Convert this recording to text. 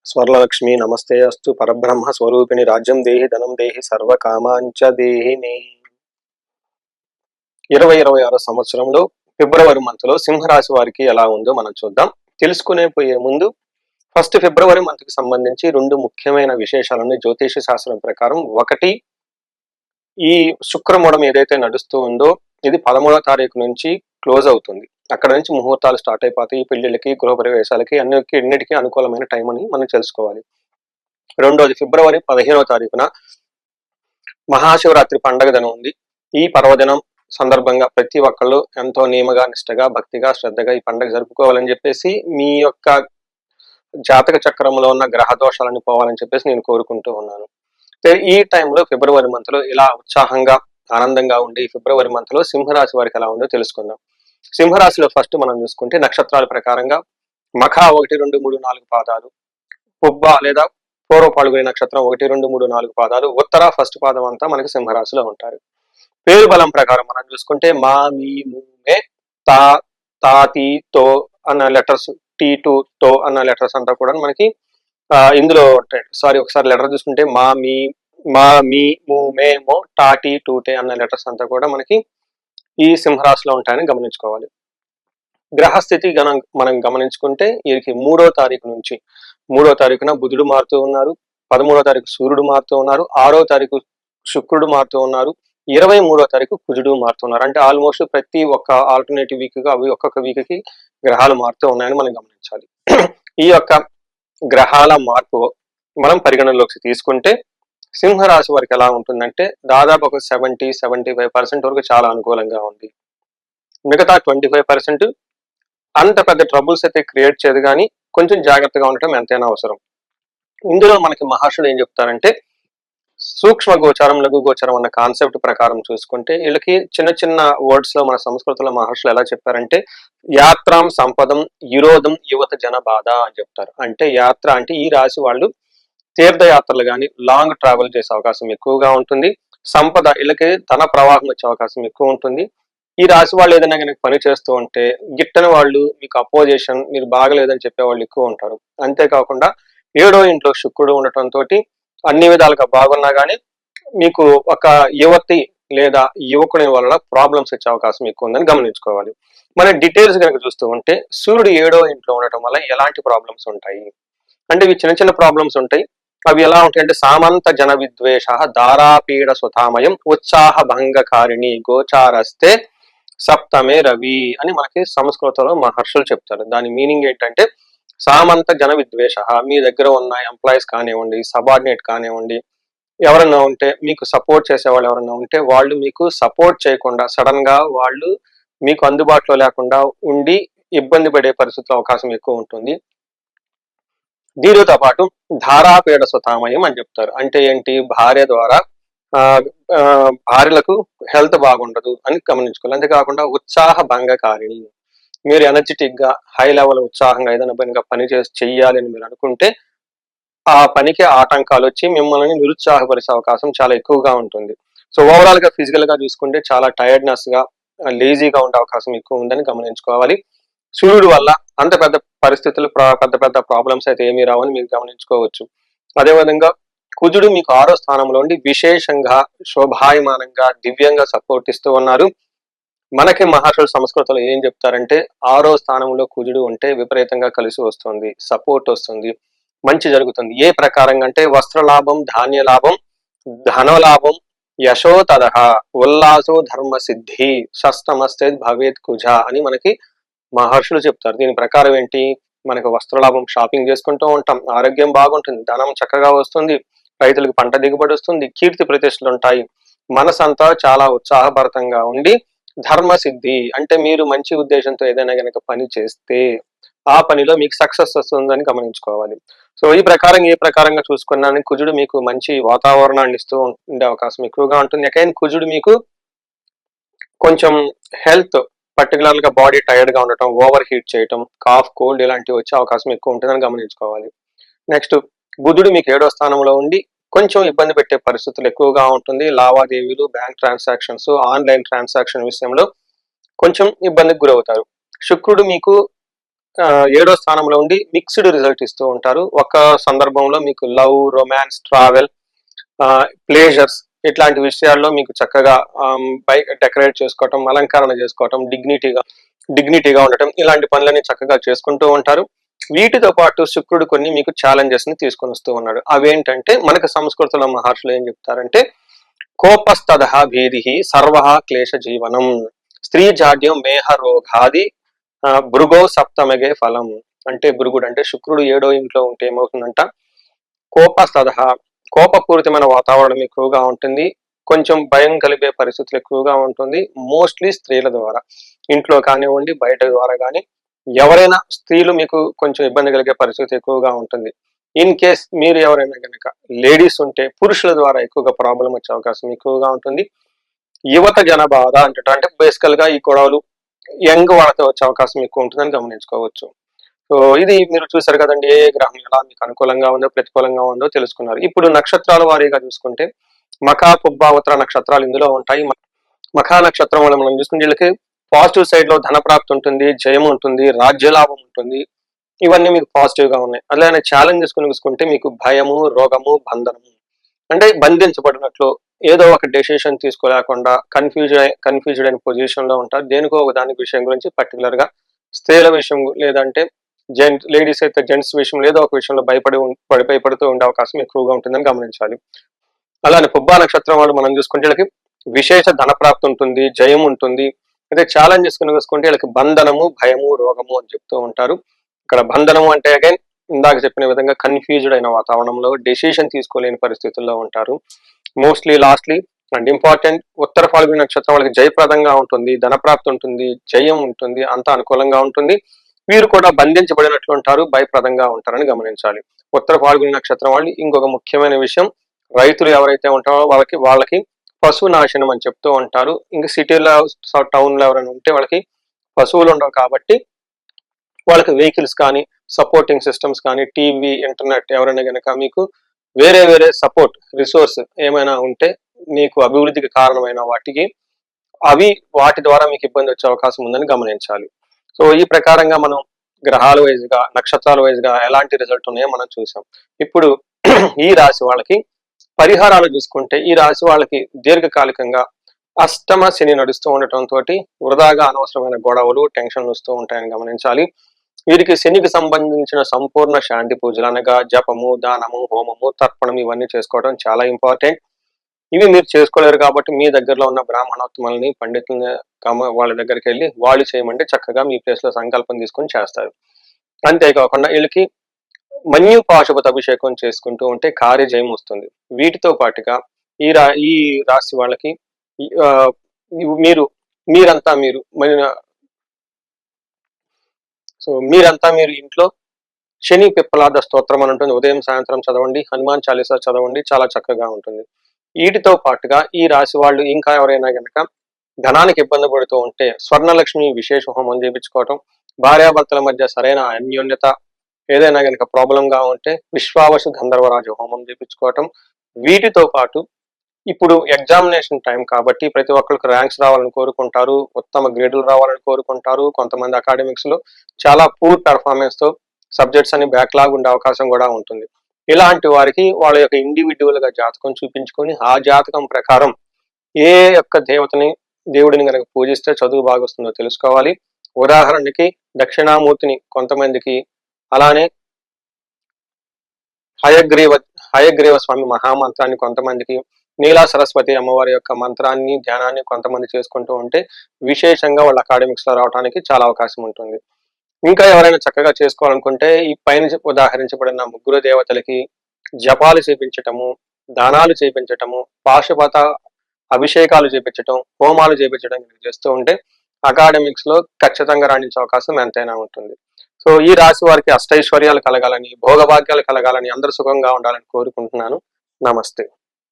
స్వర్ణలక్ష్మి నమస్తే అస్తు పరబ్రహ్మ స్వరూపిణి రాజ్యం దేహి ధనం దేహి సర్వకామాంచ దేహిని. 2026 సంవత్సరంలో ఫిబ్రవరి మంత్ లో సింహరాశి వారికి ఎలా ఉందో మనం చూద్దాం. తెలుసుకునే పోయే ముందు ఫస్ట్ ఫిబ్రవరి మంత్ కి సంబంధించి రెండు ముఖ్యమైన విశేషాలను జ్యోతిష శాస్త్రం ప్రకారం. ఒకటి, ఈ శుక్రమూఢం ఏదైతే నడుస్తూ ఉందో ఇది 13వ తారీఖు నుంచి క్లోజ్ అవుతుంది. అక్కడ నుంచి ముహూర్తాలు స్టార్ట్ అయిపోతాయి. పెళ్లిళ్ళకి, గృహప్రవేశాలకి అన్నిటికీ అనుకూలమైన టైం అని మనం తెలుసుకోవాలి. రెండోది, ఫిబ్రవరి 15వ తారీఖున మహాశివరాత్రి పండగ దినం ఉంది. ఈ పర్వదినం సందర్భంగా ప్రతి ఒక్కళ్ళు ఎంతో నియమగా, నిష్టగా, భక్తిగా, శ్రద్ధగా ఈ పండుగ జరుపుకోవాలని చెప్పేసి, మీ యొక్క జాతక చక్రంలో ఉన్న గ్రహ దోషాలను పోవాలని చెప్పేసి నేను కోరుకుంటూ ఉన్నాను. ఈ టైంలో ఫిబ్రవరి మంత్ లో ఇలా ఉత్సాహంగా, ఆనందంగా ఉండి ఫిబ్రవరి మంత్ లో సింహరాశి వారికి ఎలా ఉందో తెలుసుకుందాం. సింహరాశిలో ఫస్ట్ మనం చూసుకుంటే నక్షత్రాల ప్రకారంగా మఖ 1, 2, 3, 4 పాదాలు, పుబ్బ లేదా పూర్వ పాల్గొనే నక్షత్రం 1, 2, 3, 4 పాదాలు, ఉత్తర ఫస్ట్ పాదం అంతా మనకి సింహరాశిలో ఉంటారు. పేరు బలం ప్రకారం మనం చూసుకుంటే మా, మీ, ము, మే, తా, తా, తి, తో అన్న లెటర్స్, టీ, టు, తో అన్న లెటర్స్ అంతా కూడా మనకి ఇందులో ఉంటాయి. ఒకసారి లెటర్ చూసుకుంటే మా, మీ, ము, మే, మో, టా, టీ, టూ, టే అన్న లెటర్స్ అంతా కూడా మనకి ఈ సింహరాశిలో ఉంటాయని గమనించుకోవాలి. గ్రహస్థితి మనం గమనించుకుంటే వీరికి 3వ తారీఖు నుంచి 3వ తారీఖున బుధుడు మారుతూ ఉన్నారు, 13వ తారీఖు సూర్యుడు మారుతూ ఉన్నారు, 6వ తారీఖు శుక్రుడు మారుతూ ఉన్నారు, 23వ తారీఖు కుజుడు మారుతున్నారు. అంటే ఆల్మోస్ట్ ప్రతి ఒక్క ఆల్టర్నేటివ్ వీక్ గా అవి ఒక్కొక్క వీక్ కి గ్రహాలు మారుతూ ఉన్నాయని మనం గమనించాలి. ఈ యొక్క గ్రహాల మార్పు మనం పరిగణనలోకి తీసుకుంటే సింహరాశి వారికి ఎలా ఉంటుందంటే దాదాపు ఒక 70-75% వరకు చాలా అనుకూలంగా ఉంది. మిగతా 25% అంత పెద్ద ట్రబుల్స్ అయితే క్రియేట్ చేయదు, కానీ కొంచెం జాగ్రత్తగా ఉండటం ఎంతైనా అవసరం. ఇందులో మనకి మహర్షులు ఏం చెప్తారంటే, సూక్ష్మ గోచారం, లఘు గోచారం అన్న కాన్సెప్ట్ ప్రకారం చూసుకుంటే వీళ్ళకి చిన్న చిన్న వర్డ్స్ లో మన సంస్కృతంలో మహర్షులు ఎలా చెప్పారంటే, యాత్రాం సంపదం యురోధం యువత జన బాధ అని చెప్తారు. అంటే యాత్ర అంటే ఈ రాశి వాళ్ళు తీర్థయాత్రలు కానీ లాంగ్ ట్రావెల్ చేసే అవకాశం ఎక్కువగా ఉంటుంది. సంపద, వీళ్ళకి ధన ప్రవాహం వచ్చే అవకాశం ఎక్కువ ఉంటుంది. ఈ రాశి వాళ్ళు ఏదైనా కనుక పని చేస్తూ ఉంటే గిట్టని వాళ్ళు, మీకు అపోజిషన్, మీరు బాగలేదని చెప్పే వాళ్ళు ఎక్కువ ఉంటారు. అంతేకాకుండా 7వ ఇంట్లో శుక్రుడు ఉండటంతో అన్ని విధాలుగా బాగున్నా కానీ మీకు ఒక యువతి లేదా యువకుని వల్ల ప్రాబ్లమ్స్ వచ్చే అవకాశం ఎక్కువ ఉందని గమనించుకోవాలి. మన డీటెయిల్స్ కనుక చూస్తూ ఉంటే సూర్యుడు 7వ ఇంట్లో ఉండటం వల్ల ఎలాంటి ప్రాబ్లమ్స్ ఉంటాయి అంటే, ఇవి చిన్న చిన్న ప్రాబ్లమ్స్ ఉంటాయి. అవి ఎలా ఉంటాయంటే, సామంత జన విద్వేష, దారాపీడ సుతామయం, ఉత్సాహ భంగకారిణి, గోచారస్తే సప్తమే రవి అని మనకి సంస్కృతంలో మహర్షులు చెప్తారు. దాని మీనింగ్ ఏంటంటే, సామంత జన విద్వేష, మీ దగ్గర ఉన్న ఎంప్లాయీస్ కానివ్వండి, సబార్డినేట్ కానివ్వండి, ఎవరన్నా ఉంటే మీకు సపోర్ట్ చేసేవాళ్ళు ఎవరన్నా ఉంటే వాళ్ళు మీకు సపోర్ట్ చేయకుండా సడన్ గా వాళ్ళు మీకు అందుబాటులో లేకుండా ఉండి ఇబ్బంది పడే పరిస్థితుల అవకాశం ఎక్కువ ఉంటుంది. దీనితో పాటు ధారాపీడ సుతామయం అని చెప్తారు. అంటే ఏంటి, భార్య ద్వారా భార్యలకు హెల్త్ బాగుండదు అని గమనించుకోవాలి. అంతేకాకుండా ఉత్సాహ భంగకారిణి, మీరు ఎనర్జెటిక్ గా హై లెవెల్ ఉత్సాహంగా ఏదైనా పని చెయ్యాలి అని మీరు అనుకుంటే ఆ పనికి ఆటంకాలు వచ్చి మిమ్మల్ని నిరుత్సాహపరిచే అవకాశం చాలా ఎక్కువగా ఉంటుంది. సో ఓవరాల్ గా ఫిజికల్ గా చూసుకుంటే చాలా టైర్డ్నెస్ గా, లేజీగా ఉండే అవకాశం ఎక్కువ ఉందని గమనించుకోవాలి. సూర్యుడు వల్ల అంత పెద్ద పరిస్థితులు, పెద్ద పెద్ద ప్రాబ్లమ్స్ అయితే ఏమీ రావని మీరు గమనించుకోవచ్చు. అదేవిధంగా కుజుడు మీకు 6వ స్థానంలో ఉండి విశేషంగా, శోభాయమానంగా, దివ్యంగా సపోర్ట్ ఇస్తూ ఉన్నారు. మనకి మహర్షుల సంస్కృతంలో ఏం చెప్తారంటే, 6వ స్థానంలో కుజుడు ఉంటే విపరీతంగా కలిసి వస్తుంది, సపోర్ట్ వస్తుంది, మంచి జరుగుతుంది. ఏ ప్రకారంగా అంటే, వస్త్ర లాభం, ధాన్య లాభం, ధన లాభం, యశోతరహ, ఉల్లాసో ధర్మ సిద్ధి, షష్టమస్తే భవేత్ కుజ అని మనకి మహర్షులు చెప్తారు. దీని ప్రకారం ఏంటి, మనకు వస్త్రలాభం, షాపింగ్ చేసుకుంటూ ఉంటాం, ఆరోగ్యం బాగుంటుంది, ధనం చక్కగా వస్తుంది, రైతులకు పంట దిగుబడి వస్తుంది, కీర్తి ప్రతిష్టలు ఉంటాయి, మనసంతా చాలా ఉత్సాహభరితంగా ఉండి ధర్మ సిద్ధి అంటే మీరు మంచి ఉద్దేశంతో ఏదైనా కనుక పని చేస్తే ఆ పనిలో మీకు సక్సెస్ వస్తుందని గమనించుకోవాలి. సో ఈ ప్రకారం ఏ ప్రకారంగా చూసుకున్నాను, కుజుడు మీకు మంచి వాతావరణాన్ని ఇస్తూ ఉండే అవకాశం ఎక్కువగా ఉంటుంది. అకైన్ కుజుడు మీకు కొంచెం హెల్త్, పర్టికులర్ గా బాడీ టైర్డ్ గా ఉండటం, ఓవర్ హీట్ చేయటం, కాఫ్, కోల్డ్ ఇలాంటివి వచ్చే అవకాశం ఎక్కువ ఉంటుందని గమనించుకోవాలి. నెక్స్ట్, బుధుడు మీకు 7వ స్థానంలో ఉండి కొంచెం ఇబ్బంది పెట్టే పరిస్థితులు ఎక్కువగా ఉంటుంది. లావాదేవీలు, బ్యాంక్ ట్రాన్సాక్షన్స్, ఆన్లైన్ ట్రాన్సాక్షన్ విషయంలో కొంచెం ఇబ్బందికి గురవుతారు. శుక్రుడు మీకు ఏడో స్థానంలో ఉండి మిక్స్డ్ రిజల్ట్ ఇస్తూ ఉంటారు. ఒక సందర్భంలో మీకు లవ్, రొమాన్స్, ట్రావెల్, ప్లేజర్స్ ఇట్లాంటి విషయాల్లో మీకు చక్కగా బైక్ డెకరేట్ చేసుకోవటం, అలంకరణ చేసుకోవటం, డిగ్నిటీగా ఉండటం, ఇలాంటి పనులని చక్కగా చేసుకుంటూ ఉంటారు. వీటితో పాటు శుక్రుడు కొన్ని మీకు ఛాలెంజెస్ ని తీసుకొని వస్తూ ఉన్నాడు. అవేంటంటే మనకు సంస్కృతంలో మహర్షులు ఏం చెప్తారంటే కోపస్తద భీది సర్వ క్లేశ జీవనం స్త్రీ జాడ్యం మేహ రోగాది భృగో సప్తమగే ఫలం. అంటే భృగుడు అంటే శుక్రుడు ఏడో ఇంట్లో ఉంటే ఏమవుతుందంట, కోపస్తద కోపపూరితమైన వాతావరణం ఎక్కువగా ఉంటుంది, కొంచెం భయం కలిగే పరిస్థితులు ఎక్కువగా ఉంటుంది. మోస్ట్లీ స్త్రీల ద్వారా, ఇంట్లో కానివ్వండి బయట ద్వారా కానీ ఎవరైనా స్త్రీలు మీకు కొంచెం ఇబ్బంది కలిగే పరిస్థితి ఎక్కువగా ఉంటుంది. ఇన్ కేస్ మీరు ఎవరైనా కనుక లేడీస్ ఉంటే పురుషుల ద్వారా ఎక్కువగా ప్రాబ్లం వచ్చే అవకాశం ఎక్కువగా ఉంటుంది. యువత జనబాధ అంటే బేసికల్ గా ఈ గొడవలు యంగ్ వాళ్ళతో వచ్చే అవకాశం ఎక్కువ ఉంటుందని గమనించుకోవచ్చు. సో ఇది మీరు చూసారు కదండి, ఏ గ్రహం ఎలా మీకు అనుకూలంగా ఉందో ప్రతికూలంగా ఉందో తెలుసుకున్నారు. ఇప్పుడు నక్షత్రాల వారీగా చూసుకుంటే మఖా, పుబ్బ, ఉత్తర నక్షత్రాలు ఇందులో ఉంటాయి. మఖా నక్షత్రం వల్ల మనం చూసుకుంటే వీళ్ళకి పాజిటివ్ సైడ్ లో ధన ప్రాప్తి ఉంటుంది, జయం ఉంటుంది, రాజ్యలాభం ఉంటుంది. ఇవన్నీ మీకు పాజిటివ్ గా ఉన్నాయి. అలానే ఛాలెంజెస్ చూసుకుంటే మీకు భయము, రోగము, బంధనము, అంటే బంధించబడినట్లు ఏదో ఒక డెసిషన్ తీసుకోలేకుండా కన్ఫ్యూజ్డ్ అయిన పొజిషన్ లో ఉంటారు. దేనికో ఒక దాని విషయం గురించి పర్టికులర్ గా స్త్రీల విషయం లేదంటే లేడీస్ అయితే జెంట్స్ విషయం ఏదో ఒక విషయంలో భయపడుతూ ఉండే అవకాశం ఎక్కువగా ఉంటుందని గమనించాలి. అలానే పుబ్బా నక్షత్రం వాళ్ళు మనం చూసుకుంటే వీళ్ళకి విశేష ధన ప్రాప్తి ఉంటుంది, జయం ఉంటుంది. అయితే ఛాలెంజెస్ చూసుకుంటే వీళ్ళకి బంధనము, భయము, రోగము అని చెప్తూ ఉంటారు. ఇక్కడ బంధనము అంటే అగైన్ ఇందాక చెప్పిన విధంగా కన్ఫ్యూజ్డ్ అయిన వాతావరణంలో డెసిషన్ తీసుకోలేని పరిస్థితుల్లో ఉంటారు. మోస్ట్లీ లాస్ట్లీ అండ్ ఇంపార్టెంట్ ఉత్తర ఫాల్గుని నక్షత్రం వాళ్ళకి జయప్రదంగా ఉంటుంది, ధనప్రాప్తి ఉంటుంది, జయం ఉంటుంది, అంతా అనుకూలంగా ఉంటుంది. వీరు కూడా బంధించబడినట్లు ఉంటారు, భయప్రదంగా ఉంటారని గమనించాలి. ఉత్తర ఫాల్గుని నక్షత్రం వాళ్ళు ఇంకొక ముఖ్యమైన విషయం, రైతులు ఎవరైతే ఉంటారో వాళ్ళకి పశు నాశనం అని చెప్తూ ఉంటారు. ఇంకా సిటీలో టౌన్ లో ఎవరైనా ఉంటే వాళ్ళకి పశువులు ఉండవు కాబట్టి వాళ్ళకి వెహికల్స్ కానీ సపోర్టింగ్ సిస్టమ్స్ కానీ టీవీ, ఇంటర్నెట్ ఎవరైనా కనుక మీకు వేరే సపోర్ట్ రిసోర్స్ ఏమైనా ఉంటే మీకు అభివృద్ధికి కారణమైన వాటి ద్వారా మీకు ఇబ్బంది వచ్చే అవకాశం ఉందని గమనించాలి. సో ఈ ప్రకారంగా మనం గ్రహాల వైజ్ గా, నక్షత్రాల వైజ్ గా ఎలాంటి రిజల్ట్ ఉన్నాయో మనం చూసాం. ఇప్పుడు ఈ రాశి వాళ్ళకి పరిహారాలు చూసుకుంటే ఈ రాశి వాళ్ళకి దీర్ఘకాలికంగా అష్టమ శని నడుస్తూ ఉండటంతో వృధాగా అనవసరమైన గొడవలు, టెన్షన్లు వస్తూ ఉంటాయని గమనించాలి. వీరికి శనికి సంబంధించిన సంపూర్ణ శాంతి పూజలు అనగా జపము, దానము, హోమము, తర్పణం ఇవన్నీ చేసుకోవడం చాలా ఇంపార్టెంట్. ఇవి మీరు చేసుకోలేరు కాబట్టి మీ దగ్గరలో ఉన్న బ్రాహ్మణోత్తములని, పండితులని వాళ్ళ దగ్గరికి వెళ్ళి వాళ్ళు చేయమంటే చక్కగా మీ ప్లేస్ లో సంకల్పం తీసుకొని చేస్తారు. అంతేకాకుండా వీళ్ళకి మన్యు పాశుపత అభిషేకం చేసుకుంటూ ఉంటే కార్యజయం వస్తుంది. వీటితో పాటుగా ఈ రాశి వాళ్ళకి మీరంతా మీరు ఇంట్లో శని పిప్పలాద స్తోత్రం అని ఉంటుంది, ఉదయం సాయంత్రం చదవండి. హనుమాన్ చాలీసా చదవండి, చాలా చక్కగా ఉంటుంది. వీటితో పాటుగా ఈ రాశి వాళ్ళు ఇంకా ఎవరైనా కనుక ధనానికి ఇబ్బంది పడుతూ ఉంటే స్వర్ణలక్ష్మి విశేష హోమం చేయించుకోవటం, భార్యాభర్తల మధ్య సరైన అన్యోన్యత ఏదైనా కనుక ప్రాబ్లం గా ఉంటే విశ్వావసు గంధర్వరాజు హోమం చేయించుకోవటం. వీటితో పాటు ఇప్పుడు ఎగ్జామినేషన్ టైం కాబట్టి ప్రతి ఒక్కరికి ర్యాంక్స్ రావాలని కోరుకుంటారు, ఉత్తమ గ్రేడులు రావాలని కోరుకుంటారు. కొంతమంది అకాడమిక్స్ లో చాలా పూర్ పెర్ఫార్మెన్స్ తో సబ్జెక్ట్స్ అని బ్యాక్లాగ్ ఉండే అవకాశం కూడా ఉంటుంది. ఇలాంటి వారికి వాళ్ళ యొక్క ఇండివిజువల్ గా జాతకం చూపించుకొని ఆ జాతకం ప్రకారం ఏ యొక్క దేవుడిని కనుక పూజిస్తే చదువు బాగా వస్తుందో తెలుసుకోవాలి. ఉదాహరణకి దక్షిణామూర్తిని కొంతమందికి, అలానే హయగ్రీవ స్వామి మహామంత్రాన్ని కొంతమందికి, నీలా సరస్వతి అమ్మవారి యొక్క మంత్రాన్ని, ధ్యానాన్ని కొంతమంది చేసుకుంటూ ఉంటే విశేషంగా వాళ్ళ అకాడమిక్స్ లో రావడానికి చాలా అవకాశం ఉంటుంది. ఇంకా ఎవరైనా చక్కగా చేసుకోవాలనుకుంటే ఈ పైన ఉదాహరించబడిన ముగ్గురు దేవతలకి జపాలు చేపించటము, దానాలు చేపించటము, పాశుపత అభిషేకాలు చేపించటం, హోమాలు చేపించడం చేస్తూ ఉంటే అకాడమిక్స్ లో ఖచ్చితంగా రాణించే అవకాశం ఎంతైనా ఉంటుంది. సో ఈ రాశి వారికి అష్టైశ్వర్యాలు కలగాలని, భోగభాగ్యాలు కలగాలని, అందరూ సుఖంగా ఉండాలని కోరుకుంటున్నాను. నమస్తే.